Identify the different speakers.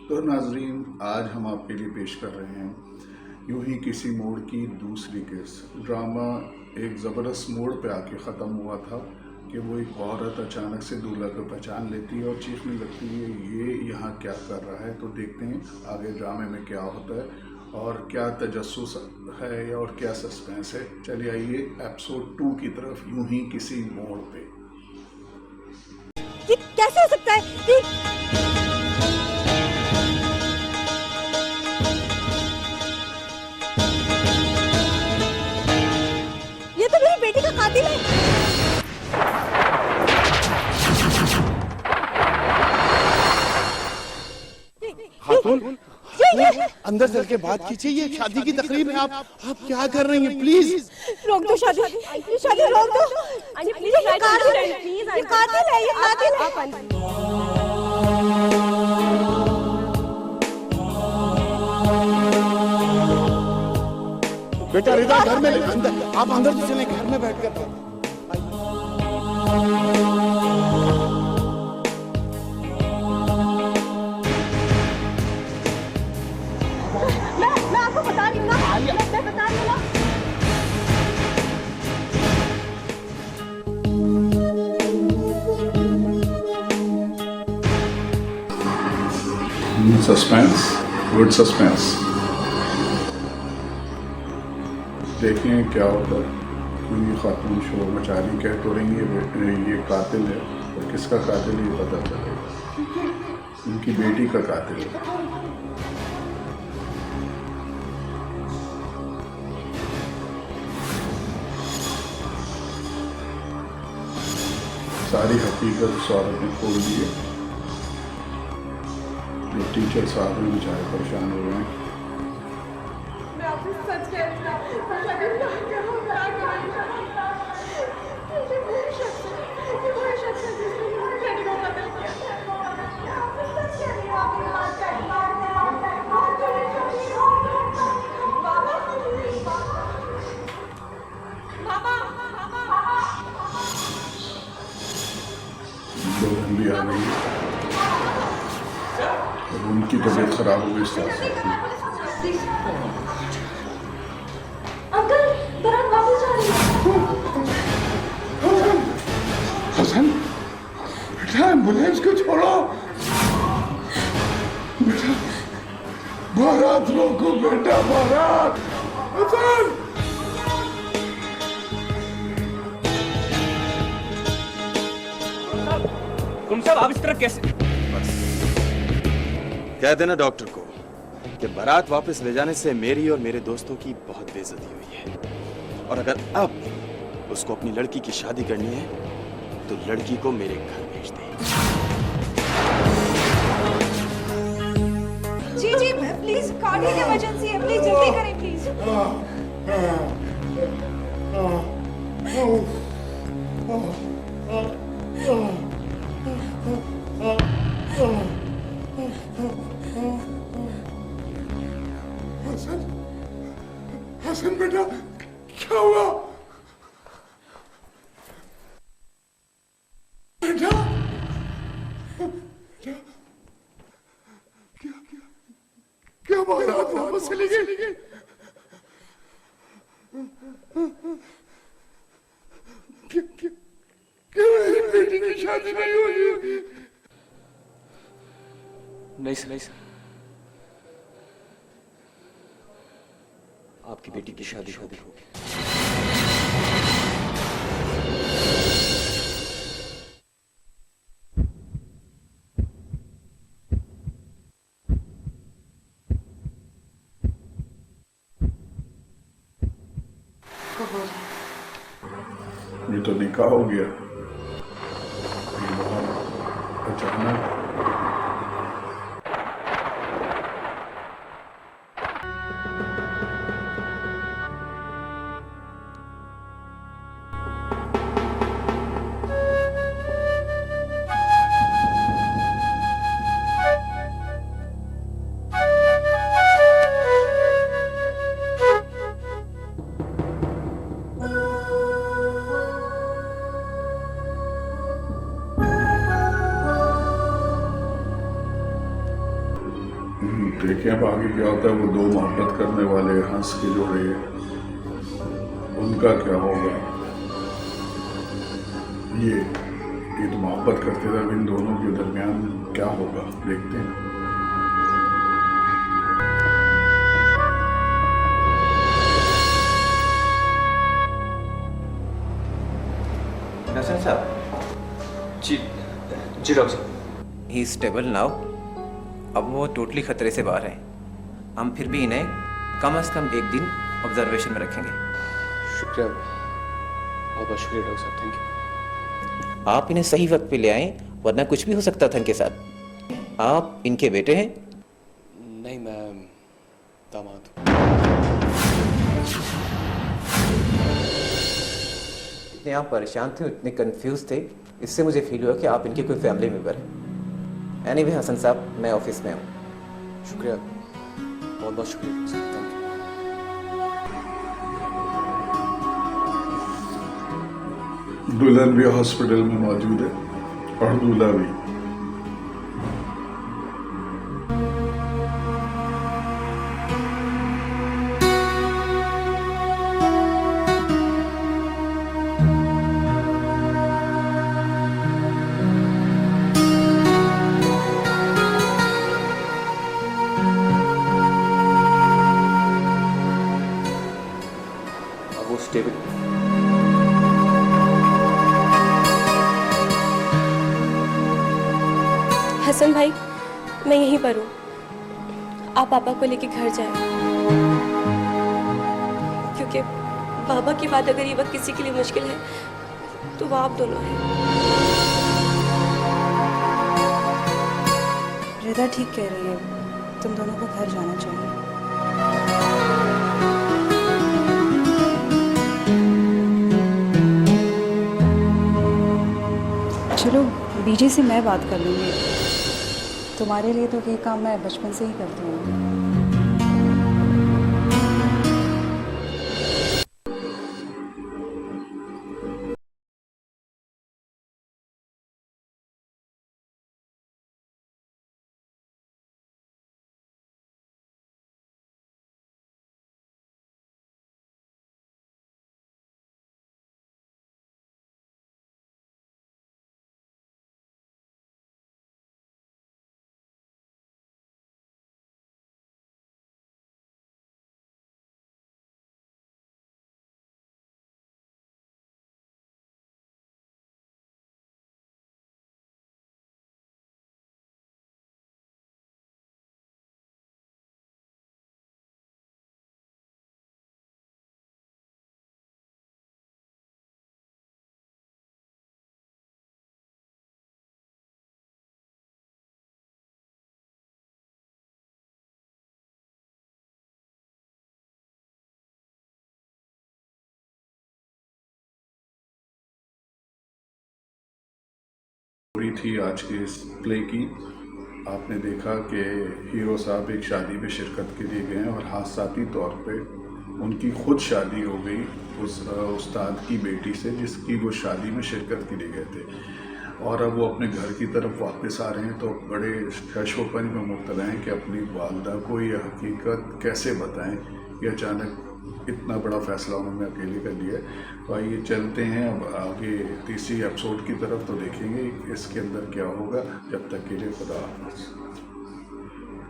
Speaker 1: तो नाजरीन, आज हम आपके लिए पेश कर रहे हैं यूं ही किसी मोड़ की दूसरी केस। ड्रामा एक ज़बरदस्त मोड़ पे आके ख़त्म हुआ था कि वो एक औरत अचानक से दूल्हा को पहचान लेती है और चीखने लगती है, ये यहाँ क्या कर रहा है। तो देखते हैं आगे ड्रामे में क्या होता है और क्या तजस्सुस है और क्या सस्पेंस है। चलिए आइए एपिसोड 2 की तरफ, यूं ही किसी मोड़ पे।
Speaker 2: ये कैसे हो सकता है कि ये तो मेरी बेटी का कातिल है।
Speaker 3: खातून, अंदर चल के बात कीजिए। ये शादी की तकरीब है, आप क्या कर रही हैं? प्लीज
Speaker 2: रोक दो शादी, शादी रोक दो। ये कातिल है, ये कातिल है, ये कातिल है।
Speaker 3: बेटा रिदा घर में अंदर, आप अंदर तो चले, घर में बैठ कर।
Speaker 2: मैं आपको बता रही हूँ ना, मैं बता रही हूँ ना।
Speaker 1: Suspense, good suspense. देखें क्या होता है। क्यों ये खातून शोर मचा रही, कह तो रही है ये कातिल है, और किसका कातिल है ये पता चलेगा। उनकी बेटी का कातिल है। सारी हकीकत उस औरत ने खोल दी है। जो टीचर साहब हैं बेचारे परेशान हो रहे हैं।
Speaker 2: मैं आपसे सच कह रही हूँ, शादी ना करो, ना करो। ये वही शख्स है जिसने मेरी बेटी को कत्ल किया। आपसे सच कह रही हूँ, आपकी बात कर रही
Speaker 1: लोगन भी आ गई और उनकी तबीयत खराब हो गई।
Speaker 2: अंकल, बारात वापस जा रही है।
Speaker 3: हसन, बेटा एम्बुलेंस को छोड़ो। बेटा बारात रोको, बेटा बारात। हसन,
Speaker 4: तुम सब आप इस तरह कैसे?
Speaker 5: बस कह देना डॉक्टर को कि बारात वापस ले जाने से मेरी और मेरे दोस्तों की बहुत बेइज्जती हुई है, और अगर अब उसको अपनी लड़की की शादी करनी है तो लड़की को मेरे घर भेज दे।
Speaker 2: जी प्लीज, कार्डियक इमरजेंसी है, प्लीज जल्दी करें प्लीज।
Speaker 3: हसन, हसन बेटा क्या हुआ? बेटा क्या बारात वापस चली गई? क्यों मेरी बेटी की शादी नहीं हुई?
Speaker 4: नहीं सर, आपकी बेटी की शादी होगी।
Speaker 1: ये तो निकाह हो गया। ये बहुत अचानक। देखें अब आगे क्या होता है। वो दो मोहब्बत करने वाले हंस के जोड़े, उनका क्या होगा। ये तो मोहब्बत करते थे, अब इन दोनों के दरमियान क्या होगा देखते हैं।
Speaker 6: हसन साहब,
Speaker 4: जी जी डॉक्टर साहब।
Speaker 6: ही स्टेबल नाउ। अब वो टोटली खतरे से बाहर हैं। हम फिर भी इन्हें कम से कम एक दिन ऑब्जर्वेशन में रखेंगे।
Speaker 4: शुक्रिया, बहुत बहुत शुक्रिया डॉक्टर साहब, थैंक यू।
Speaker 6: आप इन्हें सही वक्त पे ले आए, वरना कुछ भी हो सकता था इनके साथ। आप इनके बेटे हैं?
Speaker 4: नहीं, मैं दामाद हूँ।
Speaker 6: इतने आप परेशान थे, इतने कंफ्यूज थे, इससे मुझे फील हुआ कि आप इनके कोई फैमिली मेम्बर हैं। एनीवे हसन साहब, मैं ऑफिस में हूँ।
Speaker 4: शुक्रिया, बहुत बहुत शुक्रिया डॉक्टर साहब, थैंक यू।
Speaker 1: दुल्हन भी हॉस्पिटल में मौजूद है और दूल्हा भी।
Speaker 4: अब वो स्टेबल।
Speaker 2: हसन भाई, मैं यहीं पर हूँ, आप पापा को लेके घर जाएं, क्योंकि बाबा की बात अगर ये वक्त किसी के लिए मुश्किल है तो वो आप दोनों हैं।
Speaker 7: रिदा ठीक कह रही है, तुम दोनों को घर जाना चाहिए। चलो, बीजे से मैं बात कर लूँगी। तुम्हारे लिए तो ये काम मैं बचपन से ही करती हूँ।
Speaker 1: पूरी थी आज के इस प्ले की। आपने देखा कि हीरो साहब एक शादी में शिरकत के लिए गए हैं और हादसाती तौर पे उनकी खुद शादी हो गई उस उस्ताद की बेटी से जिसकी वो शादी में शिरकत के लिए गए थे, और अब वो अपने घर की तरफ वापस आ रहे हैं तो बड़े शशोपन में मुब्तला हैं कि अपनी वालदा को ये हकीकत कैसे बताएं कि अचानक इतना बड़ा फैसला उन्होंने अकेले कर लिया है। तो आइए चलते हैं अब आगे तीसरी एपिसोड की तरफ, तो देखेंगे इसके अंदर क्या होगा। जब तक के लिए खुदा हाफ़िज़।